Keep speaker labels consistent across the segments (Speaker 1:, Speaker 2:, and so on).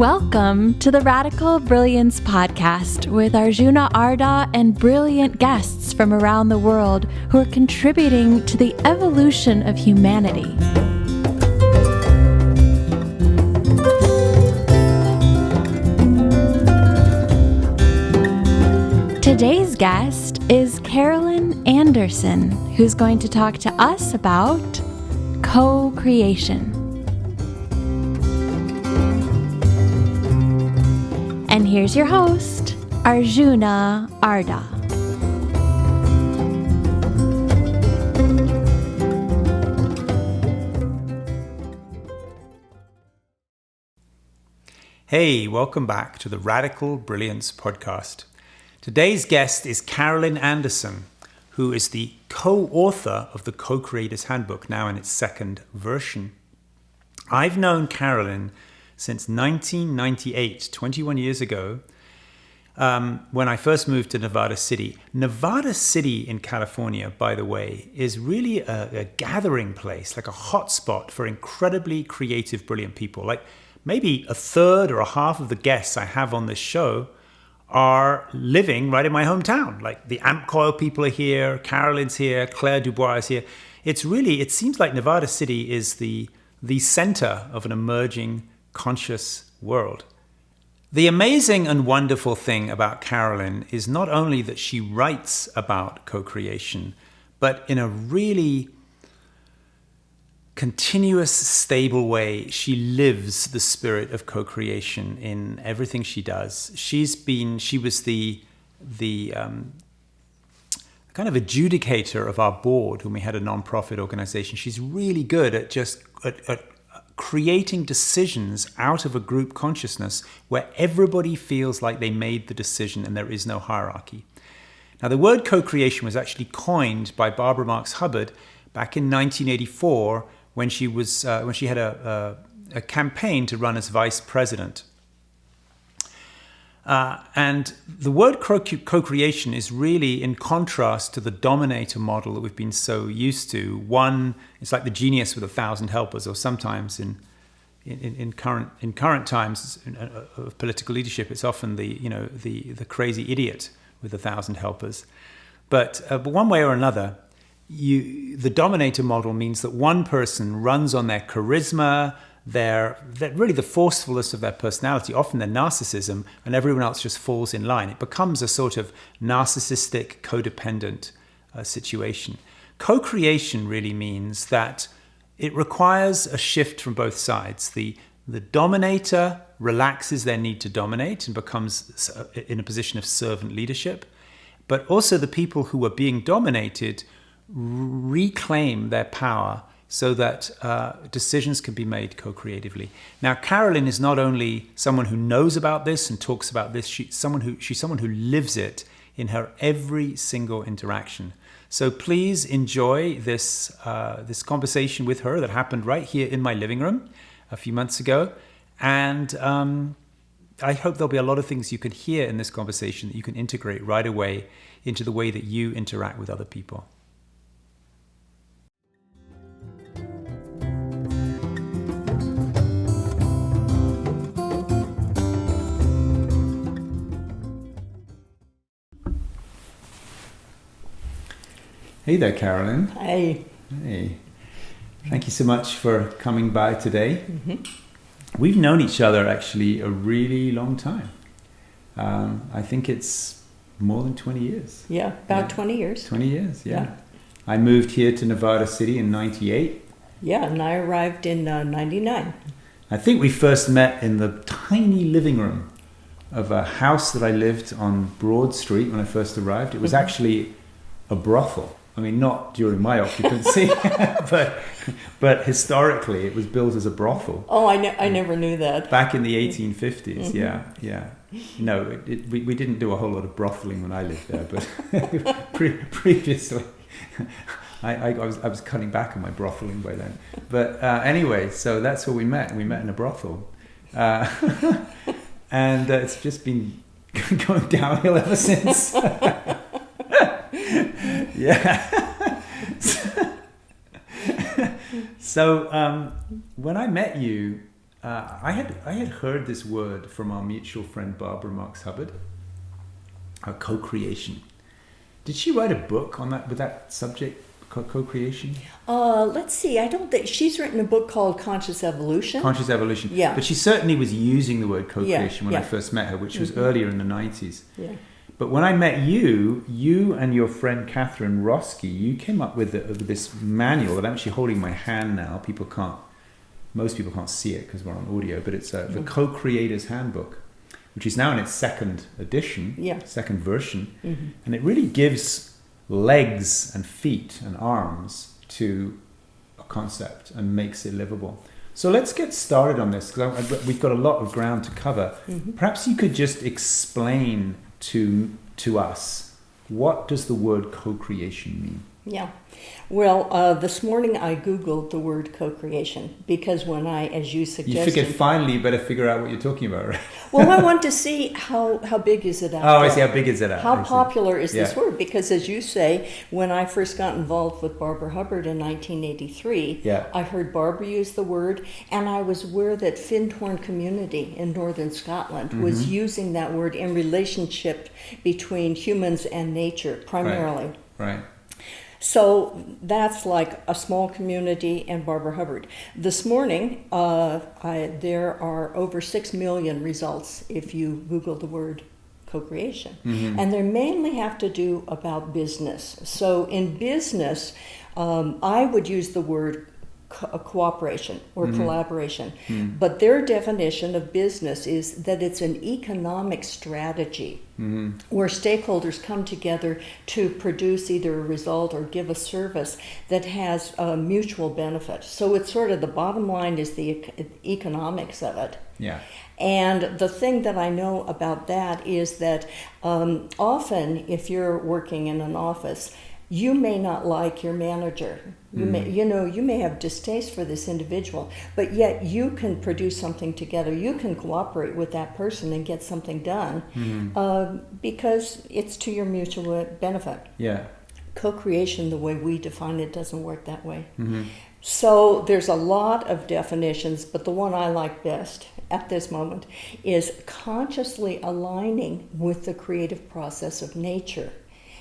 Speaker 1: Welcome to the Radical Brilliance podcast with Arjuna Arda and brilliant guests from around the world who are contributing to the evolution of humanity. Today's guest is Carolyn Anderson, who's going to talk to us about co-creation. And here's your host, Arjuna Arda.
Speaker 2: Hey, welcome back to the Radical Brilliance podcast. Today's guest is Carolyn Anderson, who is the co-author of the Co-Creator's Handbook, now in its second version. I've known Carolyn since 1998, 21 years ago, when I first moved to Nevada City. Nevada City in California, by the way, is really a gathering place, like a hotspot for incredibly creative, brilliant people. Like maybe a third or a half of the guests I have on this show are living right in my hometown. Like the Amp Coil people are here, Carolyn's here, Claire Dubois is here. It seems like Nevada City is the center of an emerging conscious world. The amazing and wonderful thing about Carolyn is not only that she writes about co-creation, but in a really continuous, stable way, she lives the spirit of co-creation in everything she does. She was the kind of adjudicator of our board when we had a non-profit organization. She's really good at at creating decisions out of a group consciousness where everybody feels like they made the decision and there is no hierarchy. Now, the word co-creation was actually coined by Barbara Marx Hubbard back in 1984 when she had a campaign to run as vice president. And the word co-creation is really in contrast to the dominator model that we've been so used to. One, it's like the genius with 1,000 helpers, or sometimes in current times of political leadership, it's often the crazy idiot with 1,000 helpers. But one way or another, the dominator model means that one person runs on their charisma, they're really the forcefulness of their personality, often their narcissism, and everyone else just falls in line. It becomes a sort of narcissistic, codependent situation. Co-creation really means that it requires a shift from both sides. The dominator relaxes their need to dominate and becomes in a position of servant leadership, but also the people who are being dominated reclaim their power so that decisions can be made co-creatively. Now, Carolyn is not only someone who knows about this and talks about this, she's someone who lives it in her every single interaction. So please enjoy this conversation with her that happened right here in my living room a few months ago. And I hope there'll be a lot of things you can hear in this conversation that you can integrate right away into the way that you interact with other people. Hey there, Carolyn.
Speaker 3: Hey.
Speaker 2: Hey. Thank you so much for coming by today.
Speaker 3: Mm-hmm.
Speaker 2: We've known each other actually a really long time. I think it's more than 20 years.
Speaker 3: Yeah, about 20 years.
Speaker 2: 20 years, yeah. I moved here to Nevada City in 98.
Speaker 3: Yeah, and I arrived in 99.
Speaker 2: I think we first met in the tiny living room of a house that I lived on Broad Street when I first arrived. It was actually a brothel. I mean, not during my occupancy, but historically it was built as a brothel.
Speaker 3: Oh, I never knew that.
Speaker 2: Back in the 1850s,
Speaker 3: Mm-hmm.
Speaker 2: yeah. No, we didn't do a whole lot of brotheling when I lived there, but previously I was cutting back on my brotheling by then. But anyway, so that's where we met. We met in a brothel. And it's just been going downhill ever since. Yeah. So when I met you, I had heard this word from our mutual friend Barbara Marx Hubbard, co-creation. Did she write a book on that with that subject, co-creation?
Speaker 3: Let's see. I don't think she's written a book called Conscious Evolution.
Speaker 2: Conscious Evolution.
Speaker 3: Yeah.
Speaker 2: But she certainly was using the word co-creation when I first met her, which was earlier in the 90s.
Speaker 3: Yeah.
Speaker 2: But when I met you and your friend Katharine Roske, you came up with this manual that I'm actually holding in my hand now. Most people can't see it because we're on audio, but it's the Co-Creator's Handbook, which is now in its second edition, second version. Mm-hmm. And it really gives legs and feet and arms to a concept and makes it livable. So let's get started on this, because we've got a lot of ground to cover. Mm-hmm. Perhaps you could just explain to us, what does the word co-creation mean?
Speaker 3: Yeah. Well, this morning I Googled the word co-creation because when as you suggested...
Speaker 2: You figured finally you better figure out what you're talking about, right?
Speaker 3: Well, I want to see how big is it out there.
Speaker 2: I see. How big is it out there?
Speaker 3: How popular is this word? Because as you say, when I first got involved with Barbara Hubbard in 1983, I heard Barbara use the word, and I was aware that Findhorn community in northern Scotland was using that word in relationship between humans and nature, primarily.
Speaker 2: Right.
Speaker 3: So that's like a small community and Barbara Hubbard. This morning, there are over 6 million results if you Google the word co-creation. Mm-hmm. And they mainly have to do about business. So in business, I would use the word cooperation or collaboration. Mm-hmm. But their definition of business is that it's an economic strategy where stakeholders come together to produce either a result or give a service that has a mutual benefit. So it's sort of the bottom line is the economics of it. Yeah. And the thing that I know about that is that often if you're working in an office, you may not like your manager. You may have distaste for this individual, but yet you can produce something together. You can cooperate with that person and get something done because it's to your mutual benefit. Yeah. Co-creation, the way we define it, doesn't work that way. Mm-hmm. So there's a lot of definitions, but the one I like best at this moment is consciously aligning with the creative process of nature.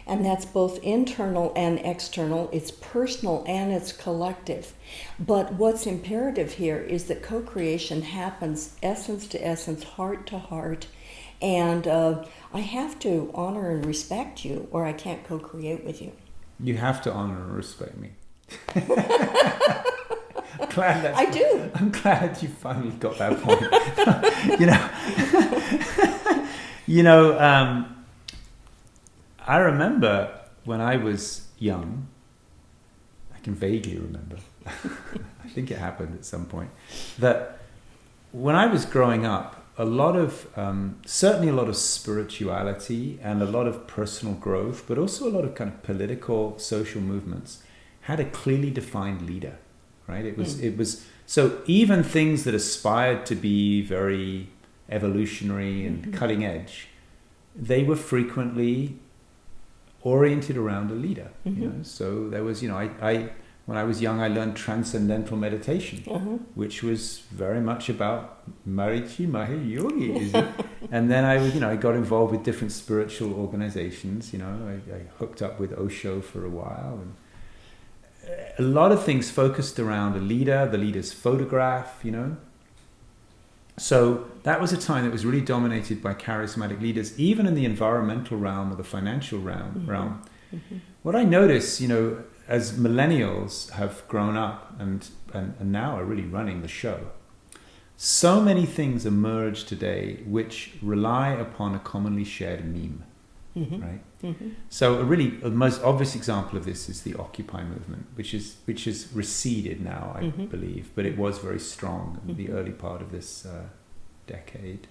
Speaker 3: And that's both internal and external. It's personal and it's collective. But what's imperative here is that co-creation happens essence to essence, heart to heart. And I have to honor and respect you or I can't co-create with you.
Speaker 2: You have to honor and respect me. I'm glad you finally got that point. I remember when I was young, I can vaguely remember, I think it happened at some point, that when I was growing up, certainly a lot of spirituality and a lot of personal growth, but also a lot of kind of political, social movements had a clearly defined leader, right? It was so even things that aspired to be very evolutionary and cutting edge, they were frequently oriented around a leader. So there was, when I was young, I learned transcendental meditation, which was very much about Marichi Mahi Yogi. And then I got involved with different spiritual organizations. I hooked up with Osho for a while, and a lot of things focused around a leader, the leader's photograph. So that was a time that was really dominated by charismatic leaders, even in the environmental realm or the financial realm. Mm-hmm. What I notice, as millennials have grown up and now are really running the show, so many things emerge today which rely upon a commonly shared meme, right? Mm-hmm. So the most obvious example of this is the Occupy movement, which has receded now, I believe, but it was very strong in the early part of this decade.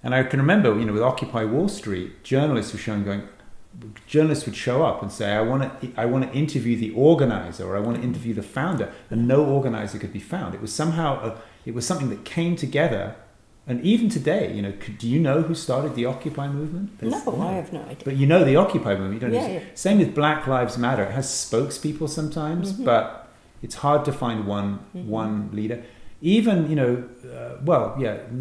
Speaker 2: And I can remember, with Occupy Wall Street, journalists would show up and say, I want to interview the organizer, or I want to interview the founder, and no organizer could be found. It was something that came together. And even today, do you know who started the Occupy movement?
Speaker 3: I have no idea.
Speaker 2: But the Occupy movement. You don't Same with Black Lives Matter. It has spokespeople sometimes, but it's hard to find one leader. even,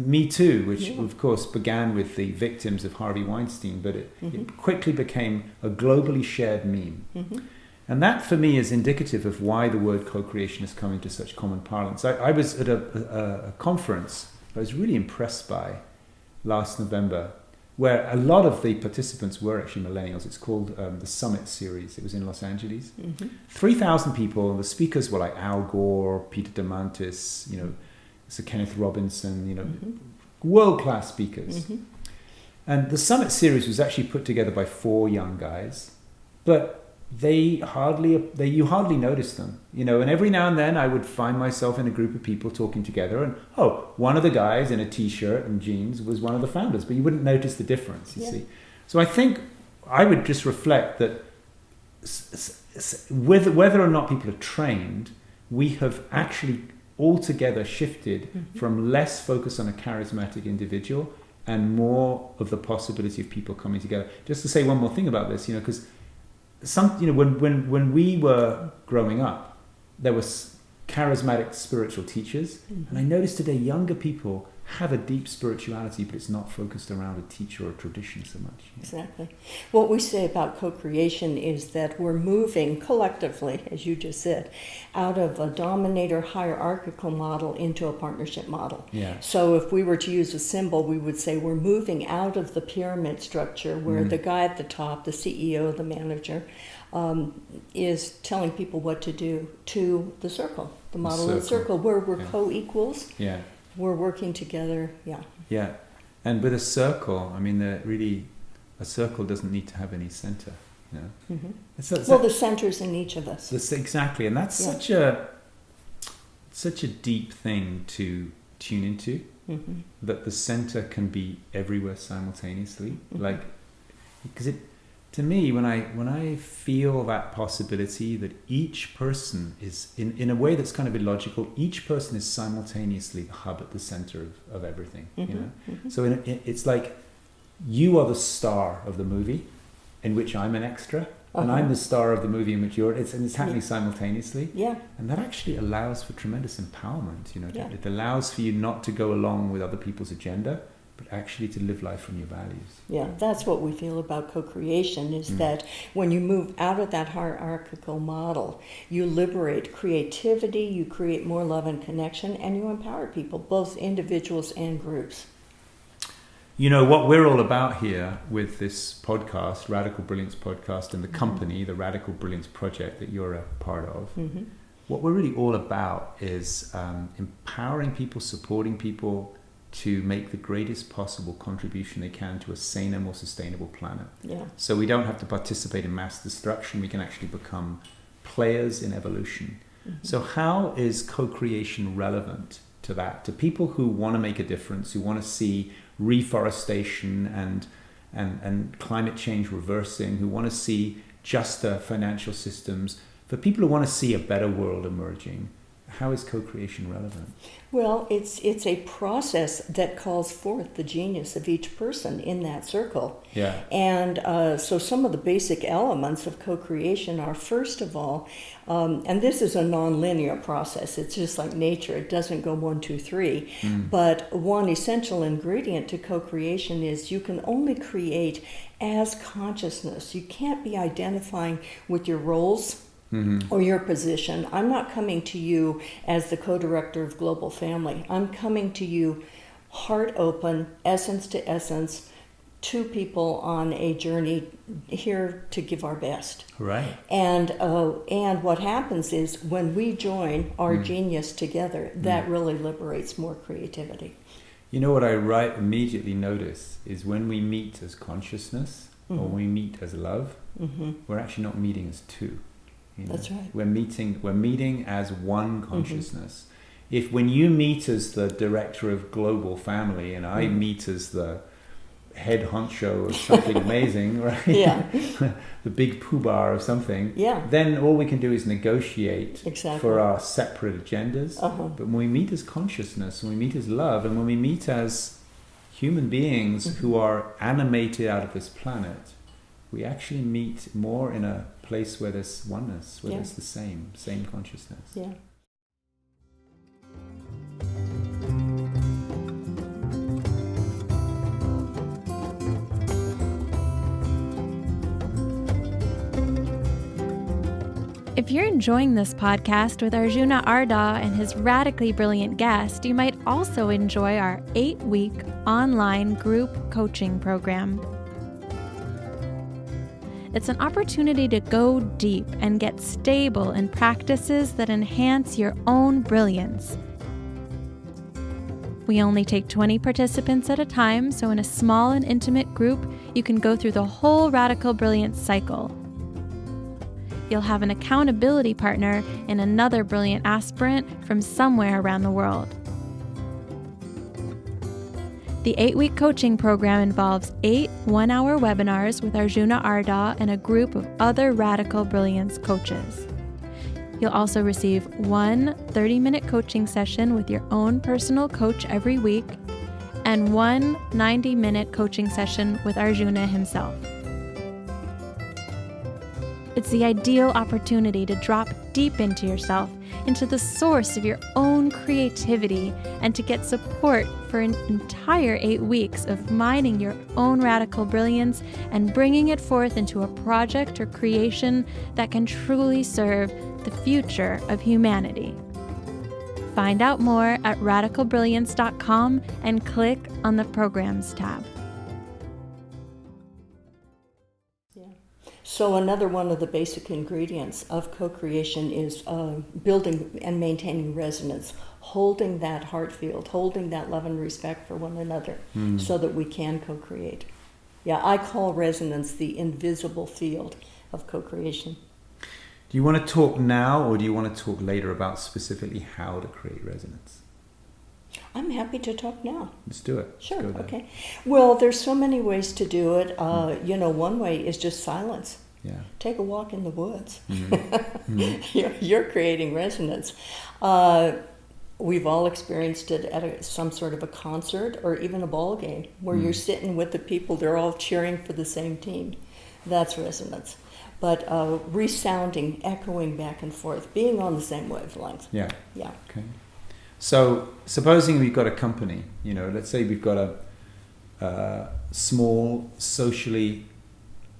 Speaker 2: Me Too, which of course began with the victims of Harvey Weinstein, but it quickly became a globally shared meme. And that for me is indicative of why the word co-creation has come into such common parlance. I was at a conference I was really impressed by last November, where a lot of the participants were actually millennials. It's called the Summit Series. It was in Los Angeles. 3,000 people. The speakers were like Al Gore, Peter Diamandis, Sir Kenneth Robinson, world-class speakers. And the Summit Series was actually put together by 4 young guys, but you hardly notice them, and every now and then I would find myself in a group of people talking together, and one of the guys in a t-shirt and jeans was one of the founders, but you wouldn't notice the difference, you see. So I think I would just reflect that whether or not people are trained, we have actually altogether shifted from less focus on a charismatic individual and more of the possibility of people coming together. Just to say one more thing about this, because when we were growing up, there were charismatic spiritual teachers, and I noticed today younger people have a deep spirituality, but it's not focused around a teacher or a tradition so much.
Speaker 3: Exactly. What we say about co-creation is that we're moving collectively, as you just said, out of a dominator hierarchical model into a partnership model.
Speaker 2: Yeah.
Speaker 3: So if we were to use a symbol, we would say we're moving out of the pyramid structure where the guy at the top, the CEO, the manager, is telling people what to do, to the circle, the model of the circle, where we're co-equals.
Speaker 2: Yeah.
Speaker 3: We're working together,
Speaker 2: Yeah, and with a circle, a circle doesn't need to have any center,
Speaker 3: the center's in each of us.
Speaker 2: Exactly, and that's such a deep thing to tune into, that the center can be everywhere simultaneously. Because to me, when I feel that possibility that each person is, in a way that's kind of illogical, each person is simultaneously the hub at the center of everything, So it's like you are the star of the movie, in which I'm an extra, and I'm the star of the movie in which it's happening simultaneously.
Speaker 3: Yeah.
Speaker 2: And that actually allows for tremendous empowerment, It allows for you not to go along with other people's agenda, but actually to live life from your values.
Speaker 3: Yeah, that's what we feel about co-creation, is that when you move out of that hierarchical model, you liberate creativity, you create more love and connection, and you empower people, both individuals and groups.
Speaker 2: What we're all about here with this podcast, Radical Brilliance Podcast, and the company, the Radical Brilliance Project that you're a part of, what we're really all about is empowering people, supporting people, to make the greatest possible contribution they can to a saner, more sustainable planet.
Speaker 3: Yeah.
Speaker 2: So we don't have to participate in mass destruction. We can actually become players in evolution. So how is co-creation relevant to that? To people who want to make a difference, who want to see reforestation and climate change reversing, who want to see juster financial systems, for people who want to see a better world emerging, how is co-creation relevant?
Speaker 3: Well, it's a process that calls forth the genius of each person in that circle.
Speaker 2: Yeah.
Speaker 3: And so some of the basic elements of co-creation are, first of all, and this is a non-linear process. It's just like nature. It doesn't go 1, 2, 3. But one essential ingredient to co-creation is you can only create as consciousness. You can't be identifying with your roles or your position. I'm not coming to you as the co-director of Global Family. I'm coming to you heart open, essence to essence, 2 people on a journey here to give our best.
Speaker 2: Right.
Speaker 3: And what happens is when we join our genius together, that really liberates more creativity.
Speaker 2: What I immediately notice is when we meet as consciousness or when we meet as love, we're actually not meeting as 2.
Speaker 3: That's right.
Speaker 2: We're meeting as one consciousness. If when you meet as the director of Global Family and I meet as the head honcho of something amazing, right?
Speaker 3: Yeah.
Speaker 2: The big poobah of something.
Speaker 3: Yeah.
Speaker 2: Then all we can do is negotiate for our separate agendas. But when we meet as consciousness, when we meet as love, and when we meet as human beings who are animated out of this planet, we actually meet more in a place where there's oneness, where there's the same consciousness.
Speaker 3: Yeah.
Speaker 1: If you're enjoying this podcast with Arjuna Arda and his radically brilliant guest, you might also enjoy our 8-week online group coaching program. It's an opportunity to go deep and get stable in practices that enhance your own brilliance. We only take 20 participants at a time, so in a small and intimate group, you can go through the whole Radical Brilliance cycle. You'll have an accountability partner in another brilliant aspirant from somewhere around the world. The 8-week coaching program involves 8 one-hour webinars with Arjuna Arda and a group of other Radical Brilliance coaches. You'll also receive 1 30-minute coaching session with your own personal coach every week and 1 90-minute coaching session with Arjuna himself. It's the ideal opportunity to drop deep into yourself, into the source of your own creativity, and to get support for an entire 8 weeks of mining your own radical brilliance and bringing it forth into a project or creation that can truly serve the future of humanity. Find out more at radicalbrilliance.com and click on the Programs tab.
Speaker 3: So another one of the basic ingredients of co-creation is building and maintaining resonance, holding that heart field, holding that love and respect for one another so that we can co-create. Yeah, I call resonance the invisible field of co-creation.
Speaker 2: Do you want to talk now, or do you want to talk later about specifically how to create resonance?
Speaker 3: I'm happy to talk now.
Speaker 2: Let's do it.
Speaker 3: Sure,
Speaker 2: Let's go there.
Speaker 3: okay. Well, there's so many ways to do it. One way is just silence.
Speaker 2: Yeah.
Speaker 3: Take a walk in the woods.
Speaker 2: Mm-hmm.
Speaker 3: You're creating resonance. We've all experienced it at some sort of a concert or even a ball game where you're sitting with the people, they're all cheering for the same team. That's resonance. But resounding, echoing back and forth, being on the same wavelength.
Speaker 2: Yeah.
Speaker 3: Yeah.
Speaker 2: Okay. So, supposing we've got a company, let's say we've got a small,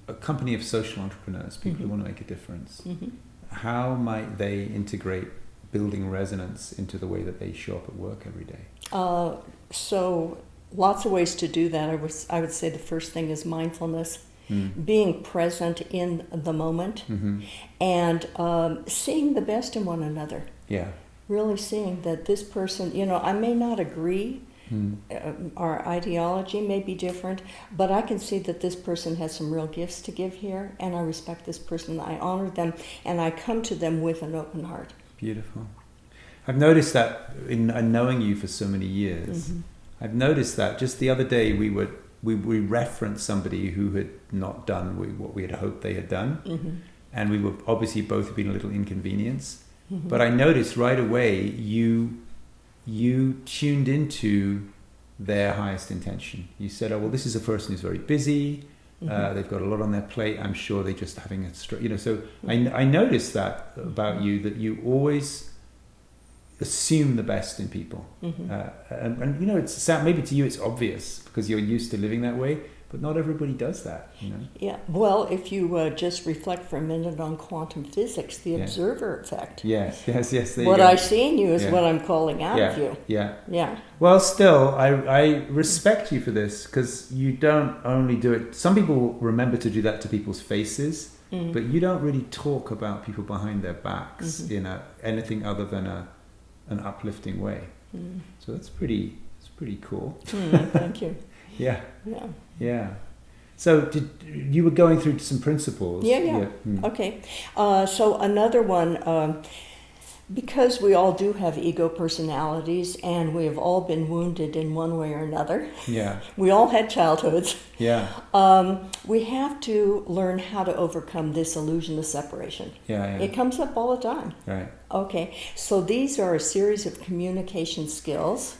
Speaker 2: a company of social entrepreneurs, people who want to make a difference. Mm-hmm. How might they integrate building resonance into the way that they show up at work every day?
Speaker 3: So, lots of ways to do that. I would say the first thing is mindfulness. Being present in the moment and seeing the best in one another.
Speaker 2: Yeah.
Speaker 3: Really seeing that this person, I may not agree, our ideology may be different, but I can see that this person has some real gifts to give here, and I respect this person, I honor them, and I come to them with an open heart.
Speaker 2: Beautiful. I've noticed that in knowing you for so many years, I've noticed that just the other day we referenced somebody who had not done what we had hoped they had done, and we were obviously both been a little inconvenienced. But I noticed right away you tuned into their highest intention. You said, "Oh well, this is a person who's very busy. They've got a lot on their plate. I'm sure they're just having a So I noticed that about you, that you always assume the best in people, and it's maybe to you it's obvious because you're used to living that way, but not everybody does that.
Speaker 3: Yeah. Well, if you just reflect for a minute on quantum physics, the observer effect.
Speaker 2: Yes.
Speaker 3: What I see in you is what I'm calling out of you.
Speaker 2: Yeah. Well, still, I respect you for this because you don't only do it. Some people remember to do that to people's faces, but you don't really talk about people behind their backs in anything other than an uplifting way. So that's pretty cool.
Speaker 3: Thank you.
Speaker 2: Yeah. So you were going through some principles.
Speaker 3: Yeah. Okay. So another one, because we all do have ego personalities and we have all been wounded in one way or another. Yeah. We all had childhoods.
Speaker 2: Yeah.
Speaker 3: We have to learn how to overcome this illusion of separation.
Speaker 2: Yeah.
Speaker 3: It comes up all the time.
Speaker 2: Right.
Speaker 3: Okay. So these are a series of communication skills.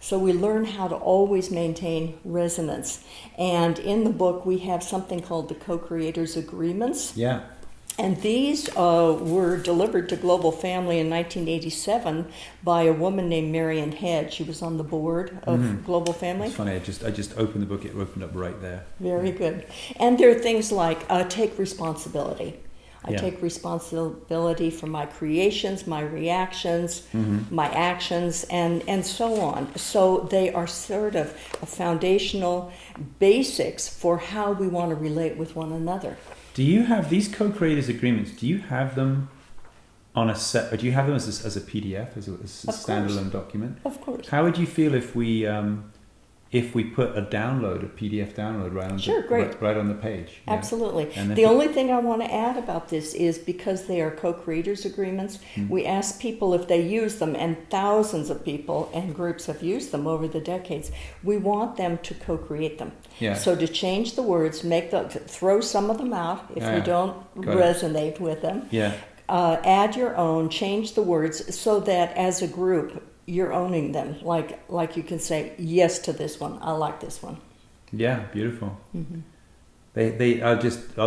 Speaker 3: So we learn how to always maintain resonance. And in the book, we have something called the co-creators agreements.
Speaker 2: Yeah.
Speaker 3: And these were delivered to Global Family in 1987 by a woman named Marian Head. She was on the board of Global Family.
Speaker 2: It's funny, I just opened the book, it opened up right there.
Speaker 3: Very good. And there are things like take responsibility. I take responsibility for my creations, my reactions, my actions, and so on. So they are sort of a foundational basics for how we want to relate with one another.
Speaker 2: Do you have these co-creators agreements? Do you have them on a set, or do you have them as a PDF, as a standalone document?
Speaker 3: Of course.
Speaker 2: How would you feel if we put a PDF download right on the page? Yeah?
Speaker 3: Absolutely. The only thing I want to add about this is because they are co-creators agreements, we ask people if they use them, and thousands of people and groups have used them over the decades. We want them to co-create them.
Speaker 2: Yeah.
Speaker 3: So to change the words, throw some of them out if you don't resonate with them.
Speaker 2: Yeah.
Speaker 3: Add your own, change the words so that as a group you're owning them. Like you can say yes to this one. I like this one.
Speaker 2: Yeah, beautiful. I'll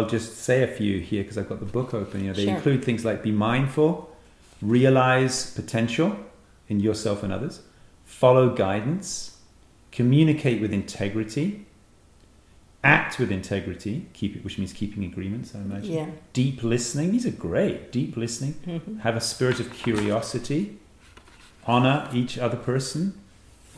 Speaker 2: just say a few here because I've got the book open. They include things like be mindful, realize potential in yourself and others, follow guidance, communicate with integrity, act with integrity, which means keeping agreements, I imagine.
Speaker 3: Yeah.
Speaker 2: Deep listening, these are great. Deep listening. Have a spirit of curiosity. Honor each other person.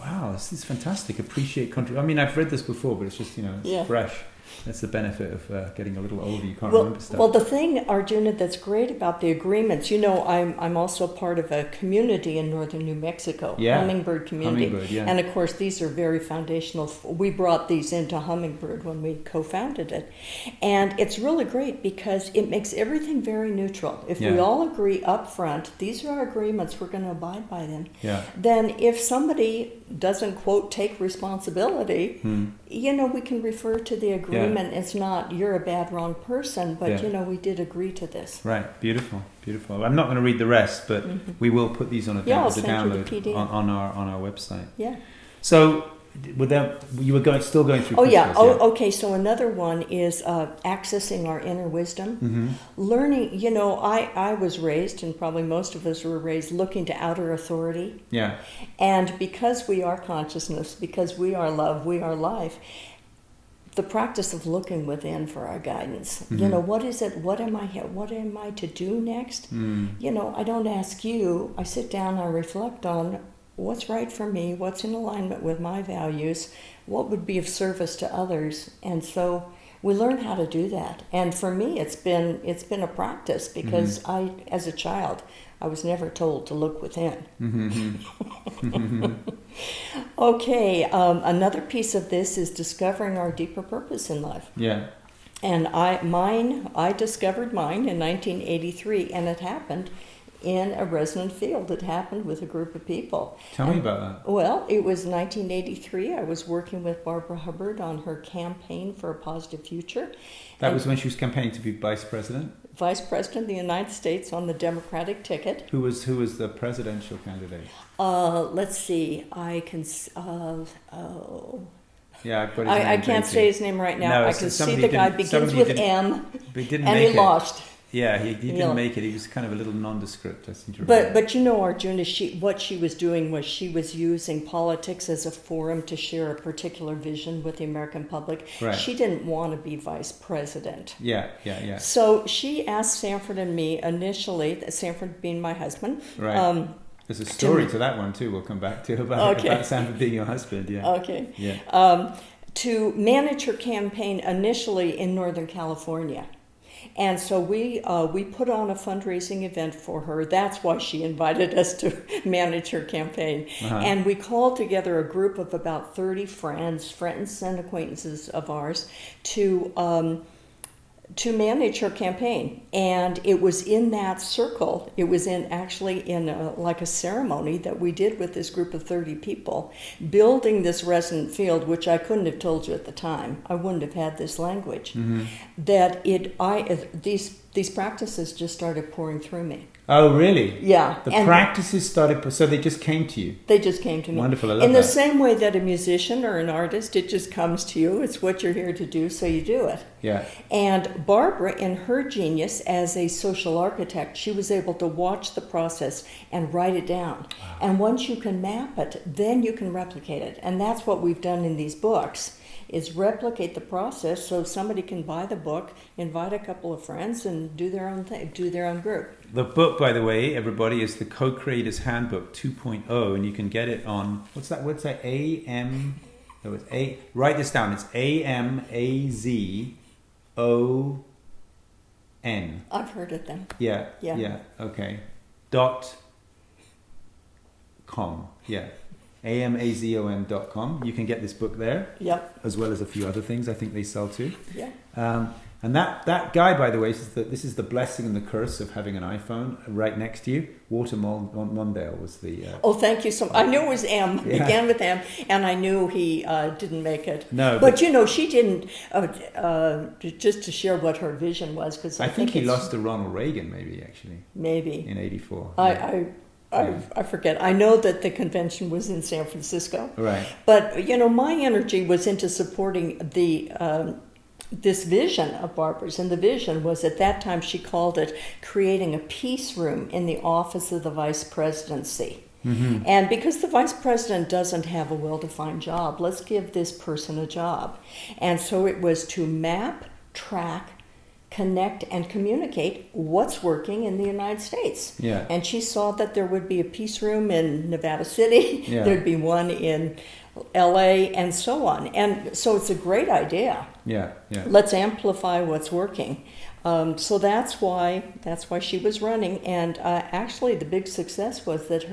Speaker 2: Wow, this is fantastic. Appreciate contribution. I mean, I've read this before, but it's just, it's fresh. That's the benefit of getting a little older. You can't remember stuff.
Speaker 3: Well, the thing, Arjuna, that's great about the agreements, I'm also part of a community in northern New Mexico, Hummingbird community. And of course, these are very foundational. We brought these into Hummingbird when we co-founded it. And it's really great because it makes everything very neutral. If we all agree up front, these are our agreements, we're going to abide by them.
Speaker 2: Yeah.
Speaker 3: Then if somebody doesn't, quote, take responsibility, we can refer to the agreement. It's not you're a bad, wrong person, but we did agree to this.
Speaker 2: Right, beautiful. I'm not going to read the rest, but we will put these on a download on our website.
Speaker 3: Yeah.
Speaker 2: So, you were still going through.
Speaker 3: Okay. So another one is accessing our inner wisdom, learning. I was raised, and probably most of us were raised, looking to outer authority.
Speaker 2: Yeah.
Speaker 3: And because we are consciousness, because we are love, we are life. The practice of looking within for our guidance. What is it? What am I to do next? I don't ask you. I sit down. I reflect on what's right for me, what's in alignment with my values, what would be of service to others, and so we learn how to do that. And for me, it's been a practice because as a child, I was never told to look within. Okay, another piece of this is discovering our deeper purpose in life.
Speaker 2: Yeah.
Speaker 3: And I discovered mine in 1983, and it happened in a resonant field. It happened with a group of people.
Speaker 2: Tell me about that.
Speaker 3: Well, it was 1983. I was working with Barbara Hubbard on her campaign for a positive future.
Speaker 2: That was when she was campaigning to be vice president?
Speaker 3: Vice President of the United States on the Democratic ticket.
Speaker 2: Who was the presidential candidate?
Speaker 3: Let's see. I can...
Speaker 2: Yeah, I've got his name.
Speaker 3: I can't say his name right now.
Speaker 2: No,
Speaker 3: I can see the guy begins with M,
Speaker 2: but he didn't
Speaker 3: and
Speaker 2: make
Speaker 3: he lost.
Speaker 2: Yeah, he didn't make it. He was kind of a little nondescript, I seem to remember.
Speaker 3: But Arjuna, what she was doing was she was using politics as a forum to share a particular vision with the American public.
Speaker 2: Right.
Speaker 3: She didn't want to be vice president.
Speaker 2: Yeah.
Speaker 3: So she asked Sanford and me initially, Sanford being my husband.
Speaker 2: Right. There's a story to that one too. We'll come back to about Sanford being your husband. Yeah.
Speaker 3: Okay.
Speaker 2: Yeah.
Speaker 3: To manage her campaign initially in Northern California. And so we put on a fundraising event for her. That's why she invited us to manage her campaign. And we called together a group of about 30 friends and acquaintances of ours to manage her campaign. And it was in that circle, it was in a ceremony that we did with this group of 30 people, building this resonant field, which I couldn't have told you at the time. I wouldn't have had this language. That these practices just started pouring through me.
Speaker 2: Oh, really?
Speaker 3: Yeah.
Speaker 2: The practices started, so they just came to you?
Speaker 3: They just came to me.
Speaker 2: Wonderful, I love
Speaker 3: In
Speaker 2: that.
Speaker 3: the same way that a musician or an artist, it just comes to you. It's what you're here to do, so you do it.
Speaker 2: Yeah.
Speaker 3: And Barbara, in her genius as a social architect, she was able to watch the process and write it down. Wow. And once you can map it, then you can replicate it. And that's what we've done in these books. is replicate the process so somebody can buy the book, invite a couple of friends, and do their own thing, do their own group.
Speaker 2: The book, by the way, everybody, is the Co-Creators Handbook 2.0, and you can get it on, what's that? Write this down. It's AMAZON.
Speaker 3: I've heard of them.
Speaker 2: Yeah. Okay. .com. Yeah. AMAZON.com. You can get this book there.
Speaker 3: Yep.
Speaker 2: As well as a few other things I think they sell too.
Speaker 3: Yeah.
Speaker 2: And that guy, by the way, says that this is the blessing and the curse of having an iPhone right next to you. Walter Mondale was the...
Speaker 3: Oh, thank you so much. I knew it was M. Yeah. Began with M, and I knew he didn't make it.
Speaker 2: No.
Speaker 3: But she didn't... just to share what her vision was, because
Speaker 2: I think he lost to Ronald Reagan, maybe, actually.
Speaker 3: Maybe.
Speaker 2: In 84.
Speaker 3: I forget. I know that the convention was in San Francisco.
Speaker 2: Right.
Speaker 3: But, my energy was into supporting the... this vision of Barbara's, and the vision was, at that time she called it creating a peace room in the office of the vice presidency. Mm-hmm. And because the vice president doesn't have a well-defined job, let's give this person a job. And so it was to map, track, connect, and communicate what's working in the United States.
Speaker 2: Yeah.
Speaker 3: And she saw that there would be a peace room in Nevada City, yeah. There'd be one in LA, and so on. And so it's a great idea.
Speaker 2: Yeah.
Speaker 3: Let's amplify what's working. So that's why she was running. And actually, the big success was that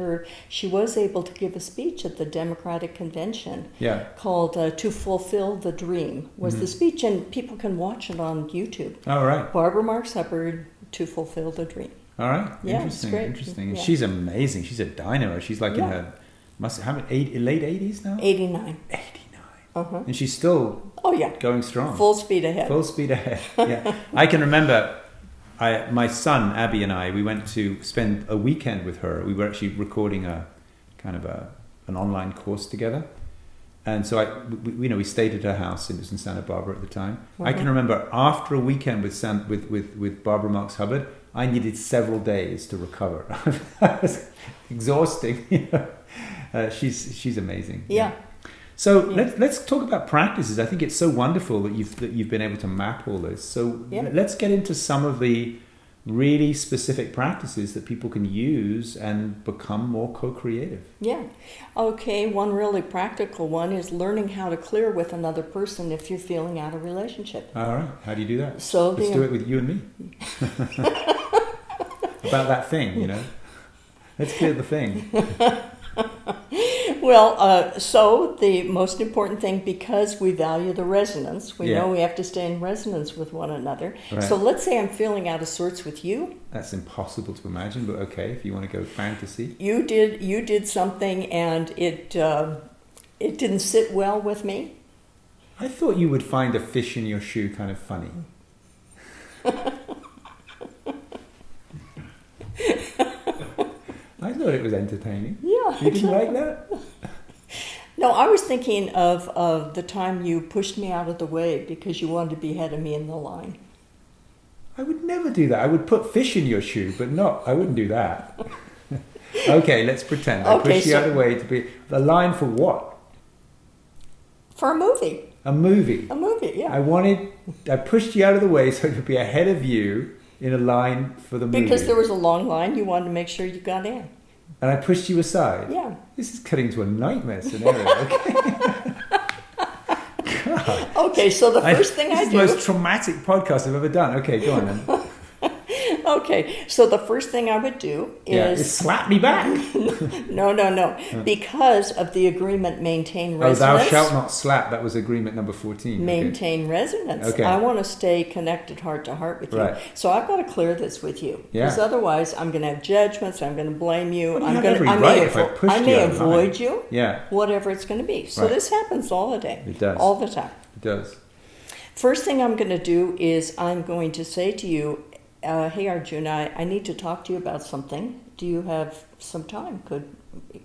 Speaker 3: she was able to give a speech at the Democratic Convention.
Speaker 2: Yeah.
Speaker 3: Called "To Fulfill the Dream" was the speech, and people can watch it on YouTube.
Speaker 2: All right.
Speaker 3: Barbara Marx Hubbard, "To Fulfill the Dream."
Speaker 2: All right.
Speaker 3: Yeah,
Speaker 2: interesting.
Speaker 3: it's great.
Speaker 2: Interesting. And
Speaker 3: yeah.
Speaker 2: she's amazing. She's a dynamo. She's like in her late 80s now.
Speaker 3: 89.
Speaker 2: 89.
Speaker 3: Uh-huh.
Speaker 2: And she's still going strong.
Speaker 3: Full speed ahead.
Speaker 2: Full speed ahead. Yeah. I can remember my son Abby and I, we went to spend a weekend with her. We were actually recording a kind of an online course together. And so we stayed at her house. It was in Santa Barbara at the time. Uh-huh. I can remember after a weekend with Barbara Marx Hubbard, I needed several days to recover. That was exhausting. She's amazing.
Speaker 3: Yeah.
Speaker 2: So let's talk about practices. I think it's so wonderful that you've been able to map all this. So let's get into some of the really specific practices that people can use and become more co-creative.
Speaker 3: Yeah. Okay, one really practical one is learning how to clear with another person if you're feeling out of relationship.
Speaker 2: All right. How do you do that?
Speaker 3: So
Speaker 2: let's do it with you and me. About that thing, Let's clear the thing.
Speaker 3: Well, so the most important thing, because we value the resonance, we know we have to stay in resonance with one another. Right. So let's say I'm feeling out of sorts with you.
Speaker 2: That's impossible to imagine, but okay, if you want to go fantasy.
Speaker 3: You did something and it didn't sit well with me.
Speaker 2: I thought you would find a fish in your shoe kind of funny. I thought it was entertaining.
Speaker 3: Yeah.
Speaker 2: You didn't like that?
Speaker 3: No, I was thinking of the time you pushed me out of the way because you wanted to be ahead of me in the line.
Speaker 2: I would never do that. I would put fish in your shoe, but I wouldn't do that. Okay, let's pretend. I pushed you out of the way to be... The line for what?
Speaker 3: For a movie.
Speaker 2: A movie?
Speaker 3: A movie, yeah.
Speaker 2: I pushed you out of the way so I could be ahead of you in a line for the movie.
Speaker 3: Because there was a long line, you wanted to make sure you got in.
Speaker 2: And I pushed you aside?
Speaker 3: Yeah.
Speaker 2: This is cutting to a nightmare scenario, okay? God.
Speaker 3: Okay, so the first thing I do...
Speaker 2: This is the most traumatic podcast I've ever done. Okay, go on then.
Speaker 3: Okay, so the first thing I would do is
Speaker 2: slap me back.
Speaker 3: No. Because of the agreement maintain resonance.
Speaker 2: Oh, thou shalt not slap. That was agreement number 14.
Speaker 3: Maintain resonance. Okay. I want to stay connected heart to heart with you. Right. So I've got to clear this with you. Yeah. Because otherwise I'm going to have judgments, I'm going to blame you.
Speaker 2: Well, I
Speaker 3: may avoid you.
Speaker 2: Yeah.
Speaker 3: Whatever it's going to be. So this happens all the day.
Speaker 2: It does.
Speaker 3: All the time.
Speaker 2: It does.
Speaker 3: First thing I'm going to do is I'm going to say to you, hey Arjuna, I need to talk to you about something. Do you have some time?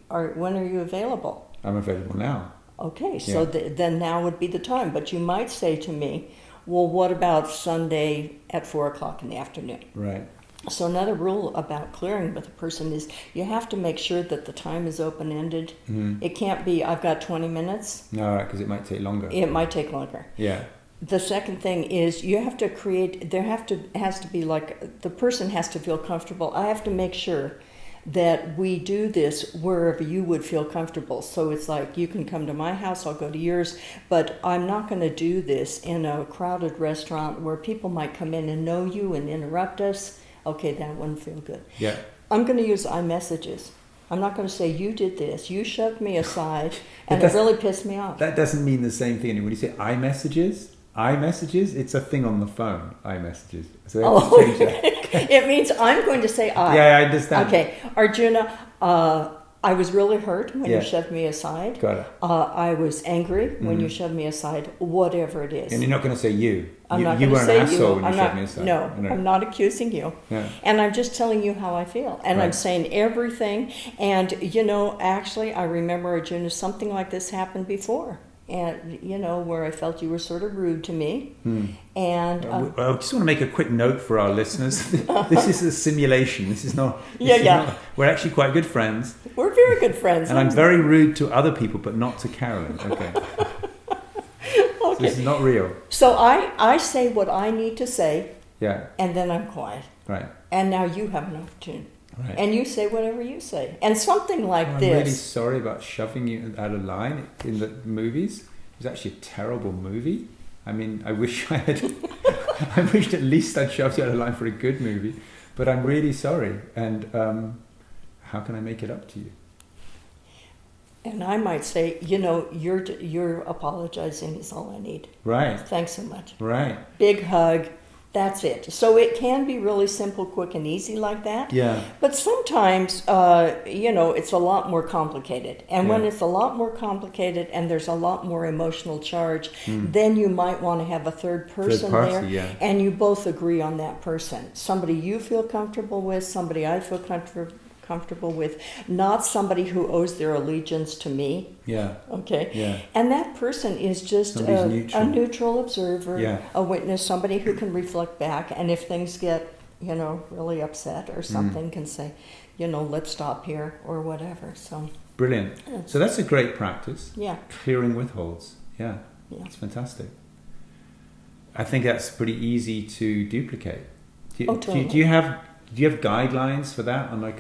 Speaker 3: When are you available?
Speaker 2: I'm available now.
Speaker 3: Okay, so then now would be the time. But you might say to me, well, what about Sunday at 4:00 in the afternoon?
Speaker 2: Right.
Speaker 3: So another rule about clearing with a person is you have to make sure that the time is open-ended. It can't be, I've got 20 minutes.
Speaker 2: No, right, because it might take longer.
Speaker 3: It might take longer.
Speaker 2: Yeah.
Speaker 3: The second thing is you have to create, has to be like, the person has to feel comfortable. I have to make sure that we do this wherever you would feel comfortable. So it's like, you can come to my house, I'll go to yours, but I'm not going to do this in a crowded restaurant where people might come in and know you and interrupt us. Okay, that wouldn't feel good.
Speaker 2: Yeah.
Speaker 3: I'm going to use iMessages. I'm not going to say, you did this, you shoved me aside, and it
Speaker 2: that's-
Speaker 3: really pissed me off.
Speaker 2: That doesn't mean the same thing. When you say iMessages, it's a thing on the phone, iMessages. So they have to change that.
Speaker 3: It means I'm going to say I.
Speaker 2: Yeah, I understand.
Speaker 3: Okay, Arjuna, I was really hurt when
Speaker 2: Yeah.
Speaker 3: you shoved me aside.
Speaker 2: Got it.
Speaker 3: I was angry when you shoved me aside, whatever it is.
Speaker 2: And you're not going to say you.
Speaker 3: I'm not
Speaker 2: You
Speaker 3: going
Speaker 2: were
Speaker 3: to
Speaker 2: an
Speaker 3: say
Speaker 2: asshole
Speaker 3: you.
Speaker 2: when you shoved me aside.
Speaker 3: No, I'm not accusing you.
Speaker 2: Yeah.
Speaker 3: And I'm just telling you how I feel. And I'm
Speaker 2: Right.
Speaker 3: saying everything. And, actually, I remember, Arjuna, something like this happened before. And, where I felt you were sort of rude to me. And
Speaker 2: I just want to make a quick note for our listeners. This is a simulation. This is not. We're actually quite good friends.
Speaker 3: we're very good friends.
Speaker 2: And I'm very rude to other people, but not to Carolyn. Okay. So this is not real.
Speaker 3: So I say what I need to say,
Speaker 2: Yeah.
Speaker 3: and then I'm quiet.
Speaker 2: Right.
Speaker 3: And now you have an opportunity.
Speaker 2: Right.
Speaker 3: And you say whatever you say. And something like
Speaker 2: I'm
Speaker 3: this.
Speaker 2: really sorry about shoving you out of line in the movies. It was actually a terrible movie. I mean, I wish I had. I wished at least I'd shoved you out of line for a good movie. But I'm really sorry. And how can I make it up to you?
Speaker 3: And I might say, you're apologizing is all I need.
Speaker 2: Right.
Speaker 3: Thanks so much.
Speaker 2: Right.
Speaker 3: Big hug. That's it. So it can be really simple, quick, and easy like that.
Speaker 2: Yeah.
Speaker 3: But sometimes, it's a lot more complicated. And when
Speaker 2: Yeah.
Speaker 3: it's a lot more complicated and there's a lot more emotional charge, then you might want to have a third person
Speaker 2: party,
Speaker 3: there.
Speaker 2: yeah.
Speaker 3: And you both agree on that person. Somebody you feel comfortable with, somebody I feel comfortable with, not somebody who owes their allegiance to me.
Speaker 2: Yeah.
Speaker 3: Okay.
Speaker 2: Yeah.
Speaker 3: And that person is just
Speaker 2: Somebody's
Speaker 3: a
Speaker 2: neutral.
Speaker 3: neutral observer,
Speaker 2: Yeah.
Speaker 3: a witness, somebody who can reflect back. And if things get, really upset or something, can say, let's stop here or whatever. So.
Speaker 2: Brilliant. So that's a great practice.
Speaker 3: Yeah.
Speaker 2: Clearing withholds. Yeah.
Speaker 3: Yeah.
Speaker 2: It's fantastic. I think that's pretty easy to duplicate.
Speaker 3: Totally.
Speaker 2: Do you have guidelines for that on a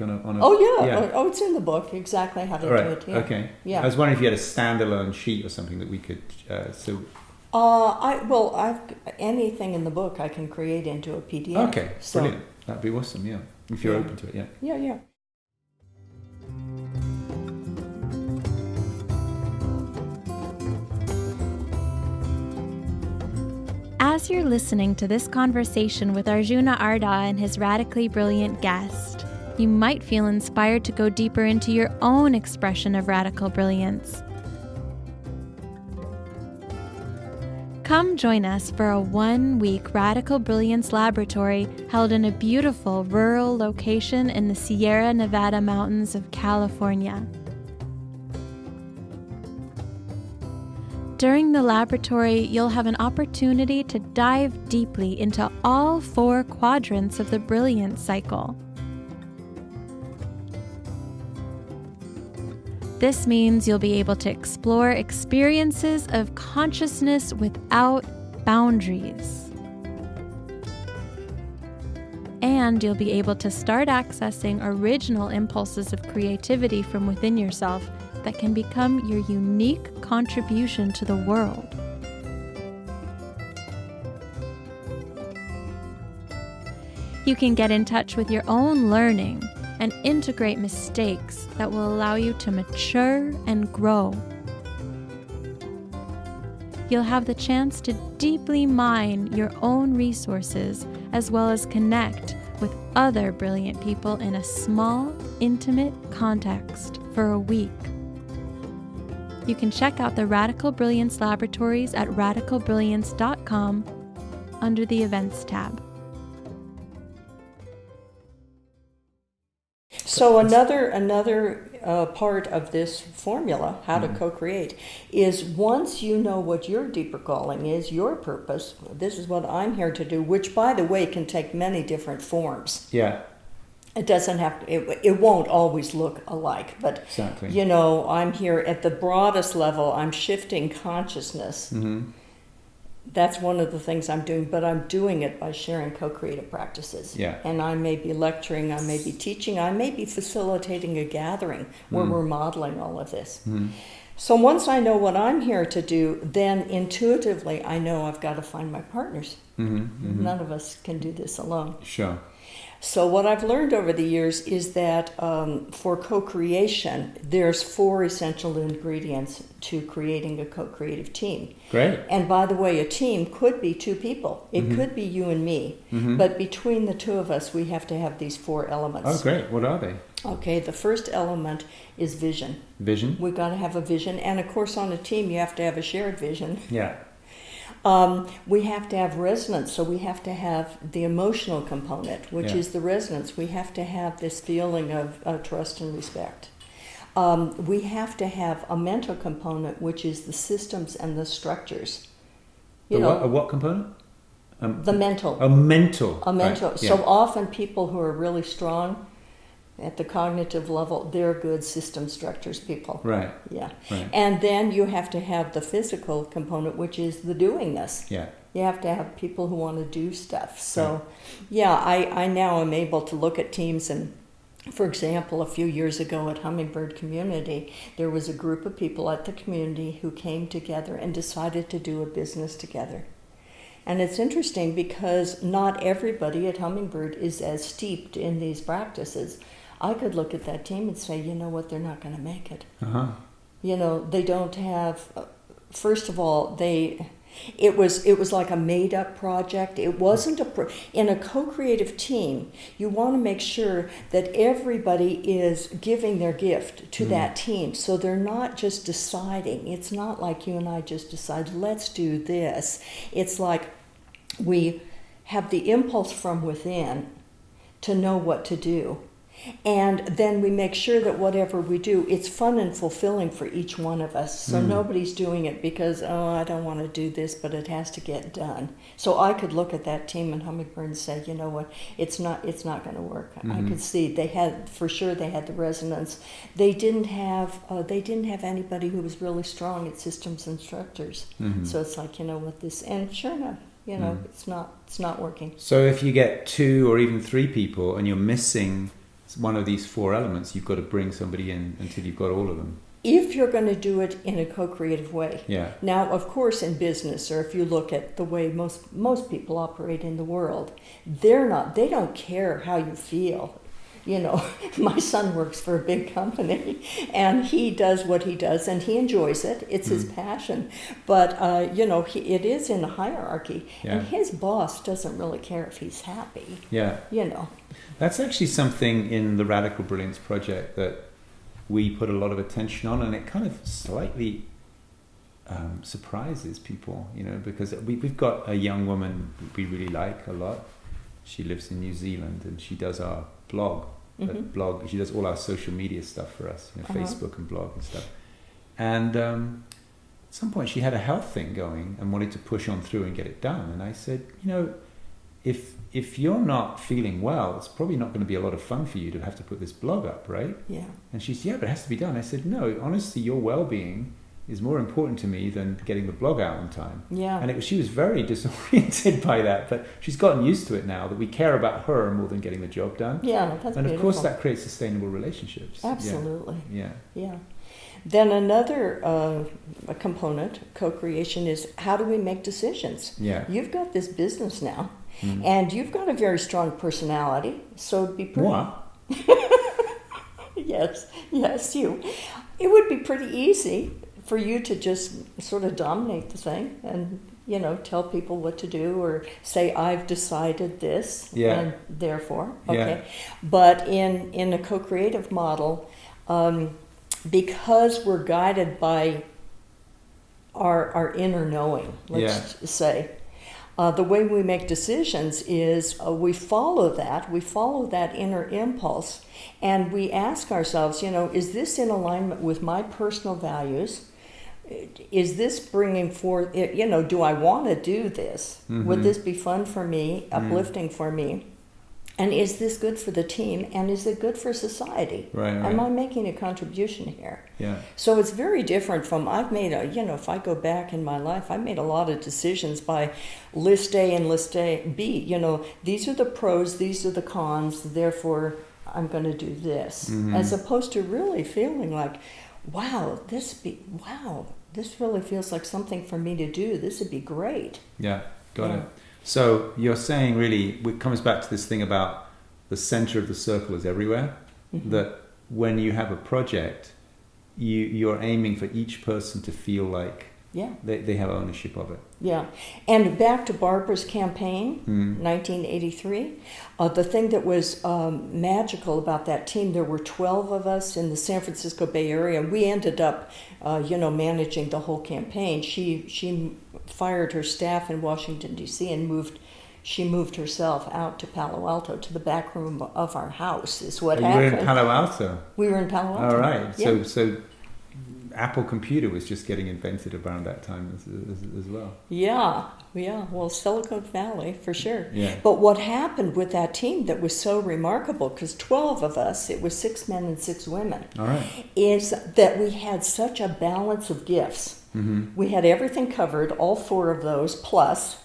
Speaker 3: Oh yeah. Oh, it's in the book exactly how to
Speaker 2: All right.
Speaker 3: do it. Yeah.
Speaker 2: Okay.
Speaker 3: Yeah.
Speaker 2: I was wondering if you had a standalone sheet or something that we could.
Speaker 3: I've anything in the book I can create into a PDF.
Speaker 2: Okay.
Speaker 3: So,
Speaker 2: Brilliant. That'd be awesome. Yeah. If you're open to it. Yeah.
Speaker 3: Yeah.
Speaker 1: As you're listening to this conversation with Arjuna Ardha and his radically brilliant guest, you might feel inspired to go deeper into your own expression of radical brilliance. Come join us for a one-week Radical Brilliance Laboratory held in a beautiful rural location in the Sierra Nevada mountains of California. During the laboratory, you'll have an opportunity to dive deeply into all 4 quadrants of the Brilliance cycle. This means you'll be able to explore experiences of consciousness without boundaries. And you'll be able to start accessing original impulses of creativity from within yourself that can become your unique contribution to the world. You can get in touch with your own learning and integrate mistakes that will allow you to mature and grow. You'll have the chance to deeply mine your own resources as well as connect with other brilliant people in a small, intimate context for a week. You can check out the Radical Brilliance Laboratories at radicalbrilliance.com under the Events tab.
Speaker 3: So another part of this formula, how to co-create, is once you know what your deeper calling is, your purpose, this is what I'm here to do, which, by the way, can take many different forms.
Speaker 2: Yeah.
Speaker 3: It doesn't have to, it won't always look alike, but,
Speaker 2: Exactly.
Speaker 3: you know, I'm here at the broadest level, I'm shifting consciousness.
Speaker 2: Mm-hmm.
Speaker 3: That's one of the things I'm doing, but I'm doing it by sharing co-creative practices.
Speaker 2: Yeah.
Speaker 3: And I may be lecturing, I may be teaching, I may be facilitating a gathering where we're modeling all of this. So once I know what I'm here to do, then intuitively I know I've got to find my partners. None of us can do this alone.
Speaker 2: Sure.
Speaker 3: So what I've learned over the years is that for co-creation, there's 4 essential ingredients to creating a co-creative team.
Speaker 2: Great.
Speaker 3: And by the way, a team could be 2 people. It could be you and me. But between the 2 of us, we have to have these 4 elements.
Speaker 2: Oh, great. What are they?
Speaker 3: Okay, the first element is vision.
Speaker 2: Vision?
Speaker 3: We've got to have a vision. And of course, on a team, you have to have a shared vision.
Speaker 2: Yeah.
Speaker 3: We have to have resonance, so we have to have the emotional component, which is the resonance. We have to have this feeling of trust and respect. We have to have a mental component, which is the systems and the structures.
Speaker 2: A what component?
Speaker 3: The mental.
Speaker 2: A mental.
Speaker 3: A mental.
Speaker 2: Right.
Speaker 3: So
Speaker 2: Yeah.
Speaker 3: often people who are really strong at the cognitive level, they're good system structures people.
Speaker 2: Right.
Speaker 3: Yeah.
Speaker 2: Right.
Speaker 3: And then you have to have the physical component, which is the doingness.
Speaker 2: Yeah.
Speaker 3: You have to have people who want to do stuff. So, yeah, I now am able to look at teams. And, for example, a few years ago at Hummingbird Community, there was a group of people at the community who came together and decided to do a business together. And it's interesting because not everybody at Hummingbird is as steeped in these practices. I could look at that team and say, you know what, they're not going to make it.
Speaker 2: Uh-huh.
Speaker 3: You know, they don't have, first of all, it was like a made-up project. It wasn't in a co-creative team, you want to make sure that everybody is giving their gift to that team. So they're not just deciding. It's not like you and I just decide, let's do this. It's like we have the impulse from within to know what to do. And then we make sure that whatever we do, it's fun and fulfilling for each one of us. So nobody's doing it because, I don't want to do this, but it has to get done. So I could look at that team in Hummingbird and say, you know what, it's not going to work. I could see they had the resonance. They didn't have anybody who was really strong at systems and structures. So it's like, you know what, this, and sure enough, you know, it's not working.
Speaker 2: So if you get 2 or even 3 people and you're missing one of these 4 elements, you've got to bring somebody in until you've got all of them.
Speaker 3: If you're going to do it in a co-creative way.
Speaker 2: Yeah.
Speaker 3: Now, of course, in business, or if you look at the way most people operate in the world, they don't care how you feel. You know, my son works for a big company, and he does what he does, and he enjoys it. It's his passion. But, you know, it is in a hierarchy, and his boss doesn't really care if he's happy.
Speaker 2: Yeah.
Speaker 3: You know.
Speaker 2: That's actually something in the Radical Brilliance project that we put a lot of attention on, and it kind of slightly surprises people, you know, because we've got a young woman we really like a lot. She lives in New Zealand, and she does our blog. She does all our social media stuff for us, you know, Facebook and blog and stuff. And at some point she had a health thing going and wanted to push on through and get it done. And I said, you know, if you're not feeling well, it's probably not going to be a lot of fun for you to have to put this blog up, right?
Speaker 3: Yeah.
Speaker 2: And she said, yeah, but it has to be done. I said, no, honestly, your well-being is more important to me than getting the blog out on time.
Speaker 3: Yeah.
Speaker 2: And she was very disoriented by that, but she's gotten used to it now, that we care about her more than getting the job done.
Speaker 3: Yeah, that's
Speaker 2: And
Speaker 3: beautiful.
Speaker 2: of course that creates sustainable relationships.
Speaker 3: Absolutely.
Speaker 2: Yeah.
Speaker 3: Yeah. Then another component, co-creation, is how do we make decisions?
Speaker 2: Yeah.
Speaker 3: You've got this business now, and you've got a very strong personality, so it'd be pretty...
Speaker 2: What?
Speaker 3: Yes, you. It would be pretty easy for you to just sort of dominate the thing and, you know, tell people what to do or say, I've decided this, and therefore, okay.
Speaker 2: Yeah.
Speaker 3: But in a co-creative model, because we're guided by our inner knowing, let's say, The way we make decisions is we follow that inner impulse, and we ask ourselves, is this in alignment with my personal values? Is this bringing forth, do I want to do this? Would this be fun for me, uplifting for me? And is this good for the team? And is it good for society?
Speaker 2: Right.
Speaker 3: Am I making a contribution here?
Speaker 2: Yeah.
Speaker 3: So it's very different from, I've made if I go back in my life, I made a lot of decisions by list A and list B. These are the pros, these are the cons, therefore I'm going to do this. As opposed to really feeling like, wow, this really feels like something for me to do. This would be great.
Speaker 2: Yeah, got it. So you're saying really, it comes back to this thing about the center of the circle is everywhere, that when you have a project, you're aiming for each person to feel like they have ownership of it.
Speaker 3: Yeah. And back to Barbara's campaign, 1983, the thing that was magical about that team, there were 12 of us in the San Francisco Bay Area, and we ended up, managing the whole campaign. She fired her staff in Washington, D.C., and she moved herself out to Palo Alto, to the back room of our house, is what happened.
Speaker 2: You were in Palo Alto?
Speaker 3: We were in Palo Alto.
Speaker 2: All right.
Speaker 3: Yeah.
Speaker 2: So Apple Computer was just getting invented around that time as well.
Speaker 3: Yeah. Well, Silicon Valley, for sure.
Speaker 2: Yeah.
Speaker 3: But what happened with that team that was so remarkable, because 12 of us, it was 6 men and 6 women,
Speaker 2: All right.
Speaker 3: is that we had such a balance of gifts. We had everything covered, all 4 of those, plus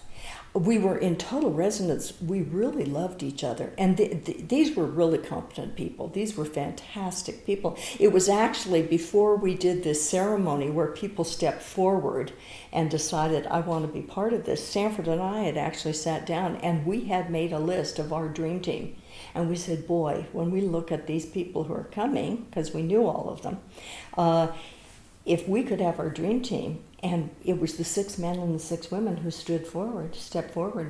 Speaker 3: we were in total resonance. We really loved each other. And these were really competent people. These were fantastic people. It was actually before we did this ceremony where people stepped forward and decided, I want to be part of this. Sanford and I had actually sat down and we had made a list of our dream team. And we said, boy, when we look at these people who are coming, because we knew all of them, if we could have our dream team, and it was the 6 men and the 6 women who stepped forward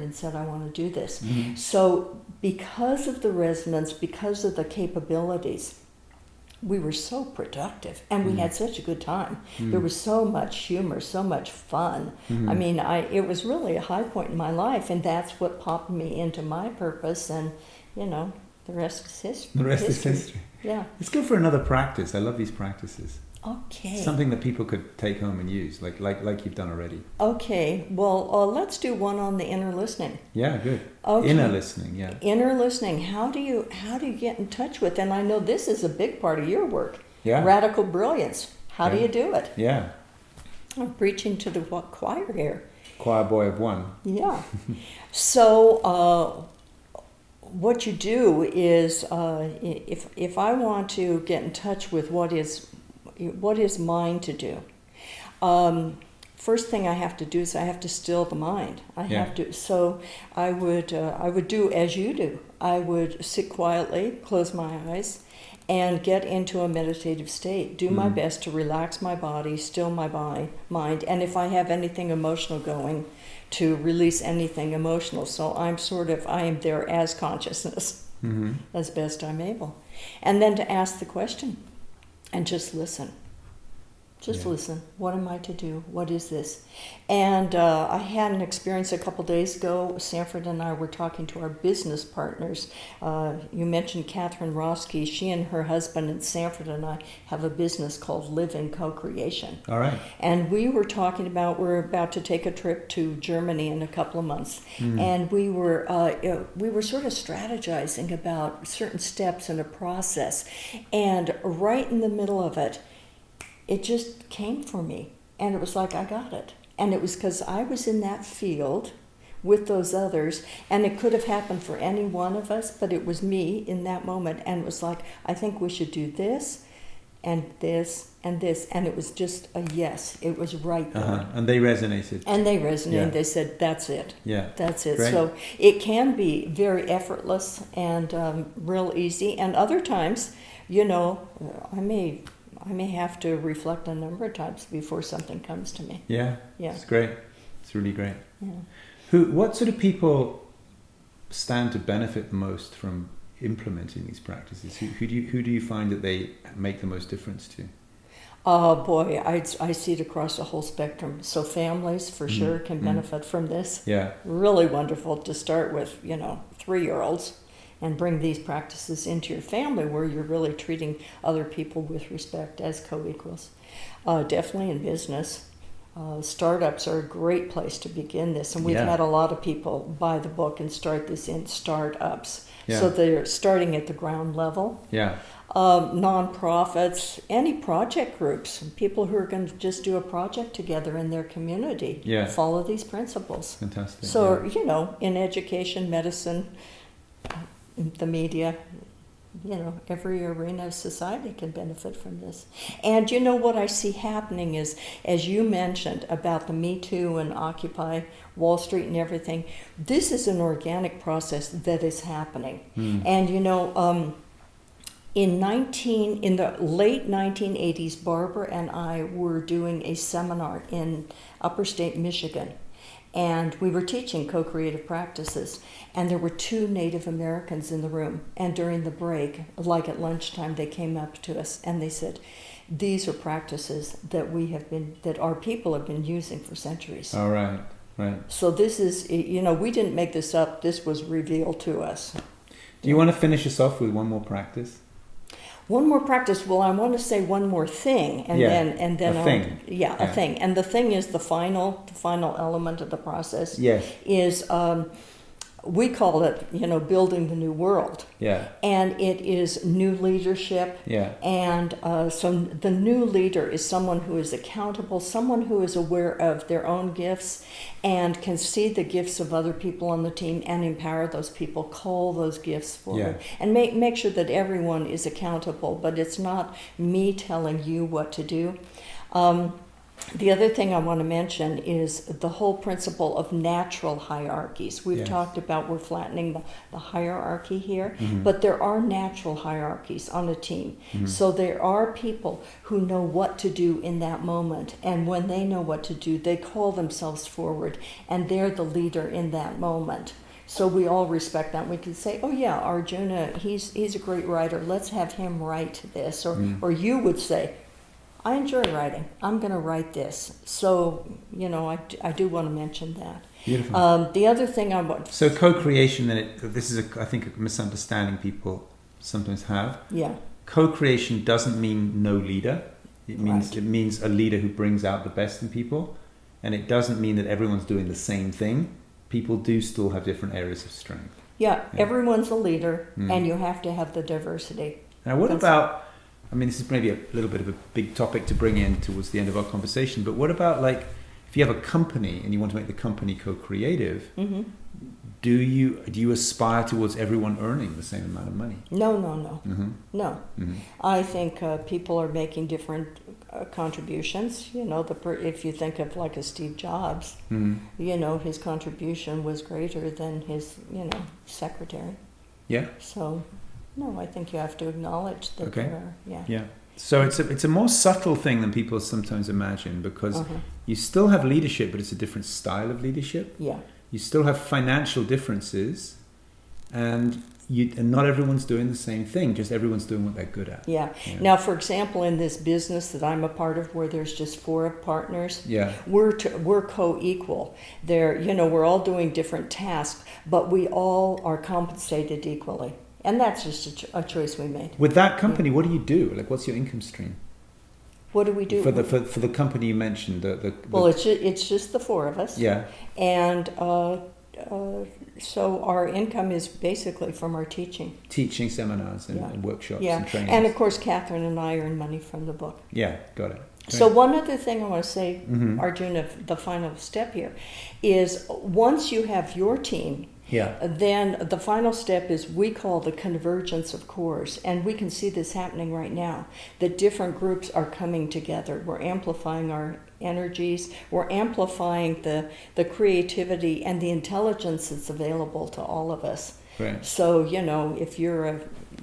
Speaker 3: and said, I want to do this. So because of the resonance, because of the capabilities, we were so productive, and we had such a good time. There was so much humor, so much fun. I mean, it was really a high point in my life, and that's what popped me into my purpose, and, the rest is history.
Speaker 2: The rest is history.
Speaker 3: Yeah.
Speaker 2: It's good for another practice. I love these practices.
Speaker 3: Okay.
Speaker 2: Something that people could take home and use, like you've done already.
Speaker 3: Okay. Well, let's do one on the inner listening.
Speaker 2: Yeah, good.
Speaker 3: Okay.
Speaker 2: Inner listening, yeah.
Speaker 3: Inner listening. How do you get in touch with? And I know this is a big part of your work.
Speaker 2: Yeah.
Speaker 3: Radical brilliance. How do you do it?
Speaker 2: Yeah.
Speaker 3: I'm preaching to the choir here.
Speaker 2: Choir boy of one.
Speaker 3: Yeah. So what you do is, if I want to get in touch with what is mine to do, first thing I have to do is I have to still the mind. So I would do as you do. I would sit quietly, close my eyes, and get into a meditative state. Do my best to relax my body, still my mind, and if I have anything emotional going, to release anything emotional. So I am there as consciousness, as best I'm able. And then to ask the question and just listen. Listen. What am I to do? What is this? And I had an experience a couple days ago. Sanford and I were talking to our business partners. You mentioned Katharine Roske. She and her husband and Sanford and I have a business called Live in Co-creation.
Speaker 2: All right.
Speaker 3: And we were talking about, we're about to take a trip to Germany in a couple of months. And we were sort of strategizing about certain steps in a process. And right in the middle of it, it just came for me, and it was like, I got it. And it was because I was in that field with those others, and it could have happened for any one of us, but it was me in that moment, and it was like, I think we should do this, and this, and this, and it was just a yes. It was right there.
Speaker 2: And they resonated.
Speaker 3: Yeah. They said, that's it.
Speaker 2: Yeah.
Speaker 3: That's it.
Speaker 2: Great.
Speaker 3: So it can be very effortless and real easy, and other times, I may have to reflect a number of times before something comes to me.
Speaker 2: Yeah. It's great. It's really great.
Speaker 3: Yeah.
Speaker 2: What sort of people stand to benefit the most from implementing these practices? Who do you find that they make the most difference to?
Speaker 3: Oh boy, I see it across the whole spectrum. So families for sure can benefit from this.
Speaker 2: Yeah.
Speaker 3: Really wonderful to start with, 3-year-olds and bring these practices into your family where you're really treating other people with respect as co-equals. Definitely in business. Startups are a great place to begin this, and we've had a lot of people buy the book and start this in startups.
Speaker 2: Yeah.
Speaker 3: So they're starting at the ground level.
Speaker 2: Yeah.
Speaker 3: Nonprofits, any project groups, people who are going to just do a project together in their community, follow these principles.
Speaker 2: Fantastic.
Speaker 3: So, in education, medicine, the media, every arena of society can benefit from this. And what I see happening is, as you mentioned about the Me Too and Occupy Wall Street and everything, this is an organic process that is happening. And, in the late 1980s, Barbara and I were doing a seminar in upper state Michigan, and we were teaching co-creative practices, and there were 2 Native Americans in the room, and during the break, like at lunchtime, they came up to us and they said, these are practices that our people have been using for centuries.
Speaker 2: All right.
Speaker 3: So this is, we didn't make this up, this was revealed to us.
Speaker 2: Do you want to finish us off with one more practice?
Speaker 3: One more practice. Well, I want to say one more thing, and then
Speaker 2: a thing.
Speaker 3: A thing. And the thing is the final element of the process.
Speaker 2: Yes.
Speaker 3: Is we call it building the new world.
Speaker 2: Yeah.
Speaker 3: And it is new leadership.
Speaker 2: Yeah.
Speaker 3: And so the new leader is someone who is accountable, someone who is aware of their own gifts and can see the gifts of other people on the team and empower those people, call those gifts forward, and make sure that everyone is accountable. But it's not me telling you what to do. The other thing I want to mention is the whole principle of natural hierarchies. We've talked about we're flattening the hierarchy here, but there are natural hierarchies on a team. So there are people who know what to do in that moment, and when they know what to do, they call themselves forward, and they're the leader in that moment. So we all respect that. We can say, oh yeah, Arjuna, he's a great writer. Let's have him write this. Or you would say, I enjoy writing. I'm going to write this. So, I do want to mention that.
Speaker 2: Beautiful.
Speaker 3: The other thing I want...
Speaker 2: So co-creation, this is, I think, a misunderstanding people sometimes have.
Speaker 3: Yeah.
Speaker 2: Co-creation doesn't mean no leader. It means a leader who brings out the best in people. And it doesn't mean that everyone's doing the same thing. People do still have different areas of strength.
Speaker 3: Yeah. Everyone's a leader, and you have to have the diversity.
Speaker 2: Now, what about... this is maybe a little bit of a big topic to bring in towards the end of our conversation, but what about if you have a company and you want to make the company co-creative, do you aspire towards everyone earning the same amount of money? No.
Speaker 3: No. I think people are making different contributions. If you think of a Steve Jobs, his contribution was greater than his, secretary.
Speaker 2: Yeah.
Speaker 3: So... No, I think you have to acknowledge that there are,
Speaker 2: Yeah. So it's a more subtle thing than people sometimes imagine, because you still have leadership, but it's a different style of leadership.
Speaker 3: Yeah.
Speaker 2: You still have financial differences, and not everyone's doing the same thing, just everyone's doing what they're good at.
Speaker 3: Yeah. Now, for example, in this business that I'm a part of, where there's just 4 partners, we're co-equal. We're all doing different tasks, but we all are compensated equally. And that's just a choice we made.
Speaker 2: With that company, what do you do? What's your income stream?
Speaker 3: What do we do?
Speaker 2: For the company you mentioned?
Speaker 3: Well, it's just the 4 of us.
Speaker 2: Yeah.
Speaker 3: And so our income is basically from our teaching.
Speaker 2: Teaching seminars and workshops and trainings.
Speaker 3: And of course, Katharine and I earn money from the book.
Speaker 2: Yeah, got it. Great.
Speaker 3: So one other thing I want to say, Arjuna, the final step here, is once you have your team, then the final step is we call the convergence of cores. And we can see this happening right now, that different groups are coming together. We're amplifying our energies. We're amplifying the creativity and the intelligence that's available to all of us.
Speaker 2: Right.
Speaker 3: So,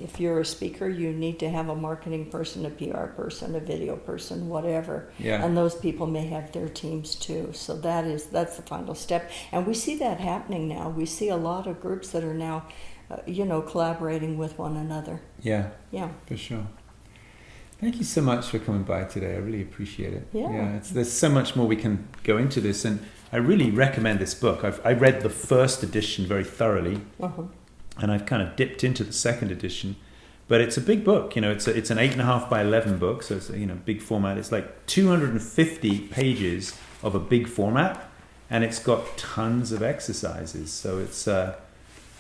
Speaker 3: if you're a speaker, you need to have a marketing person, a PR person, a video person, whatever.
Speaker 2: Yeah.
Speaker 3: And those people may have their teams too. So that's the final step. And we see that happening now. We see a lot of groups that are now, collaborating with one another.
Speaker 2: Yeah.
Speaker 3: Yeah.
Speaker 2: For sure. Thank you so much for coming by today. I really appreciate it.
Speaker 3: Yeah.
Speaker 2: There's so much more we can go into this, and I really recommend this book. I read the first edition very thoroughly, and I've kind of dipped into the second edition. But it's a big book, it's an 8.5 by 11 book, so it's big format. It's like 250 pages of a big format, and it's got tons of exercises. So it's a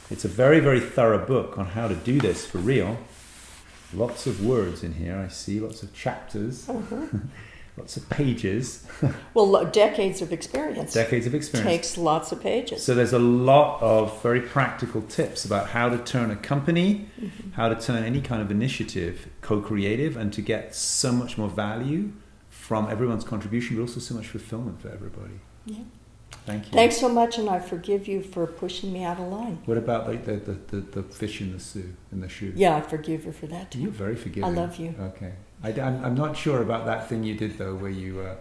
Speaker 2: very, very thorough book on how to do this for real. Lots of words in here, I see, lots of chapters, lots of pages.
Speaker 3: Well, decades of experience.
Speaker 2: Takes
Speaker 3: lots of pages.
Speaker 2: So there's a lot of very practical tips about how to turn a company, how to turn any kind of initiative co-creative, and to get so much more value from everyone's contribution, but also so much fulfillment for everybody.
Speaker 3: Yeah.
Speaker 2: Thank you.
Speaker 3: Thanks so much, and I forgive you for pushing me out of line.
Speaker 2: What about the fish in the shoe?
Speaker 3: Yeah, I forgive you for that too.
Speaker 2: You're very forgiving.
Speaker 3: I love you.
Speaker 2: Okay. I'm not sure about that thing you did though, where you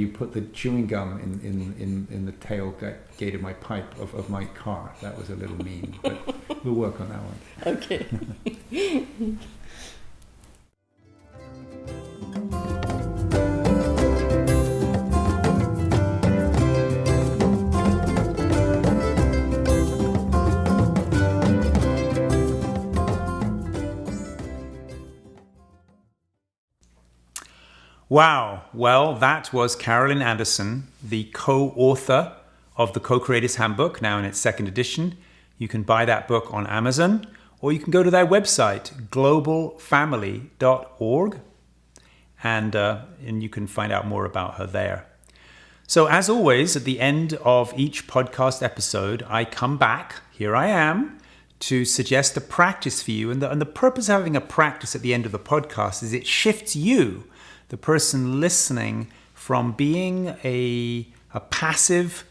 Speaker 2: put the chewing gum in the tailgate of my pipe of my car. That was a little mean, but we'll work on that one.
Speaker 3: Okay.
Speaker 2: Wow. Well, that was Carolyn Anderson, the co-author of the Co-Creators Handbook, now in its second edition. You can buy that book on Amazon, or you can go to their website, globalfamily.org, and you can find out more about her there. So as always, at the end of each podcast episode, I come back, here I am, to suggest a practice for you. And the purpose of having a practice at the end of the podcast is it shifts you, the person listening, from being a passive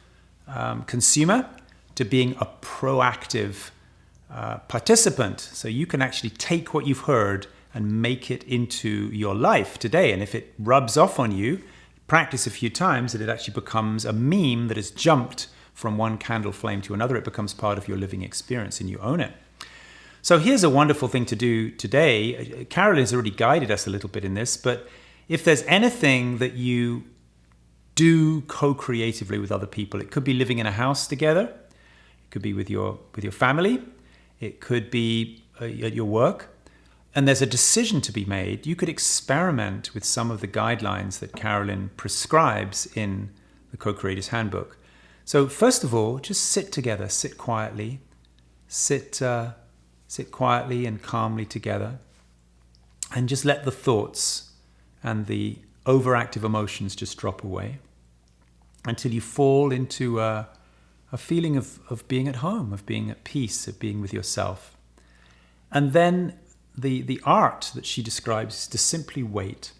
Speaker 2: consumer to being a proactive participant. So you can actually take what you've heard and make it into your life today. And if it rubs off on you, practice a few times, and it actually becomes a meme that has jumped from one candle flame to another. It becomes part of your living experience and you own it. So here's a wonderful thing to do today. Carolyn has already guided us a little bit in this, but if there's anything that you do co-creatively with other people, it could be living in a house together, it could be with your family, it could be at your work, and there's a decision to be made, you could experiment with some of the guidelines that Carolyn prescribes in the Co-Creators Handbook. So first of all, just sit together, sit quietly, sit quietly and calmly together, and just let the thoughts and the overactive emotions just drop away until you fall into a feeling of being at home, of being at peace, of being with yourself. And then the art that she describes is to simply wait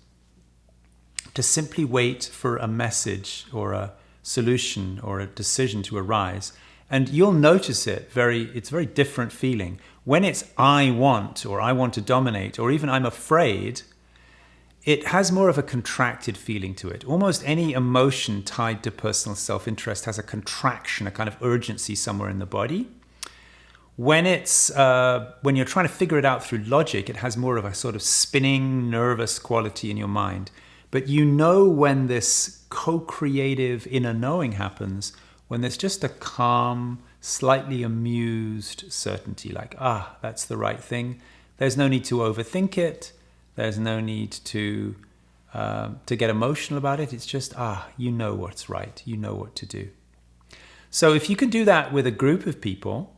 Speaker 2: for a message or a solution or a decision to arise. And you'll notice it's a very different feeling. When it's I want, or I want to dominate, or even I'm afraid, it has more of a contracted feeling to it. Almost any emotion tied to personal self-interest has a contraction, a kind of urgency somewhere in the body. When you're trying to figure it out through logic, it has more of a sort of spinning, nervous quality in your mind. But you know when this co-creative inner knowing happens, when there's just a calm, slightly amused certainty, like, that's the right thing. There's no need to overthink it. There's no need to get emotional about it. It's just, you know what's right. You know what to do. So if you can do that with a group of people,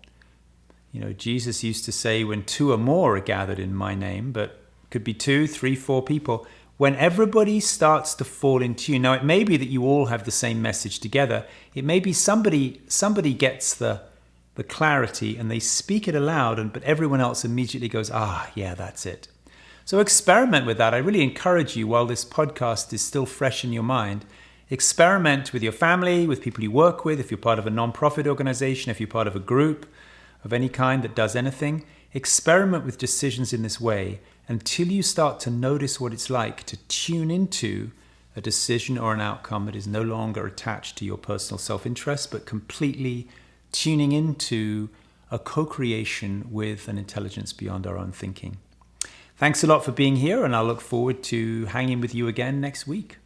Speaker 2: Jesus used to say, when 2 or more are gathered in my name, but it could be 2, 3, 4 people. When everybody starts to fall into you, now it may be that you all have the same message together. It may be somebody gets the clarity and they speak it aloud, but everyone else immediately goes, yeah, that's it. So experiment with that. I really encourage you, while this podcast is still fresh in your mind, experiment with your family, with people you work with, if you're part of a non-profit organization, if you're part of a group of any kind that does anything. Experiment with decisions in this way until you start to notice what it's like to tune into a decision or an outcome that is no longer attached to your personal self-interest, but completely tuning into a co-creation with an intelligence beyond our own thinking. Thanks a lot for being here, and I'll look forward to hanging with you again next week.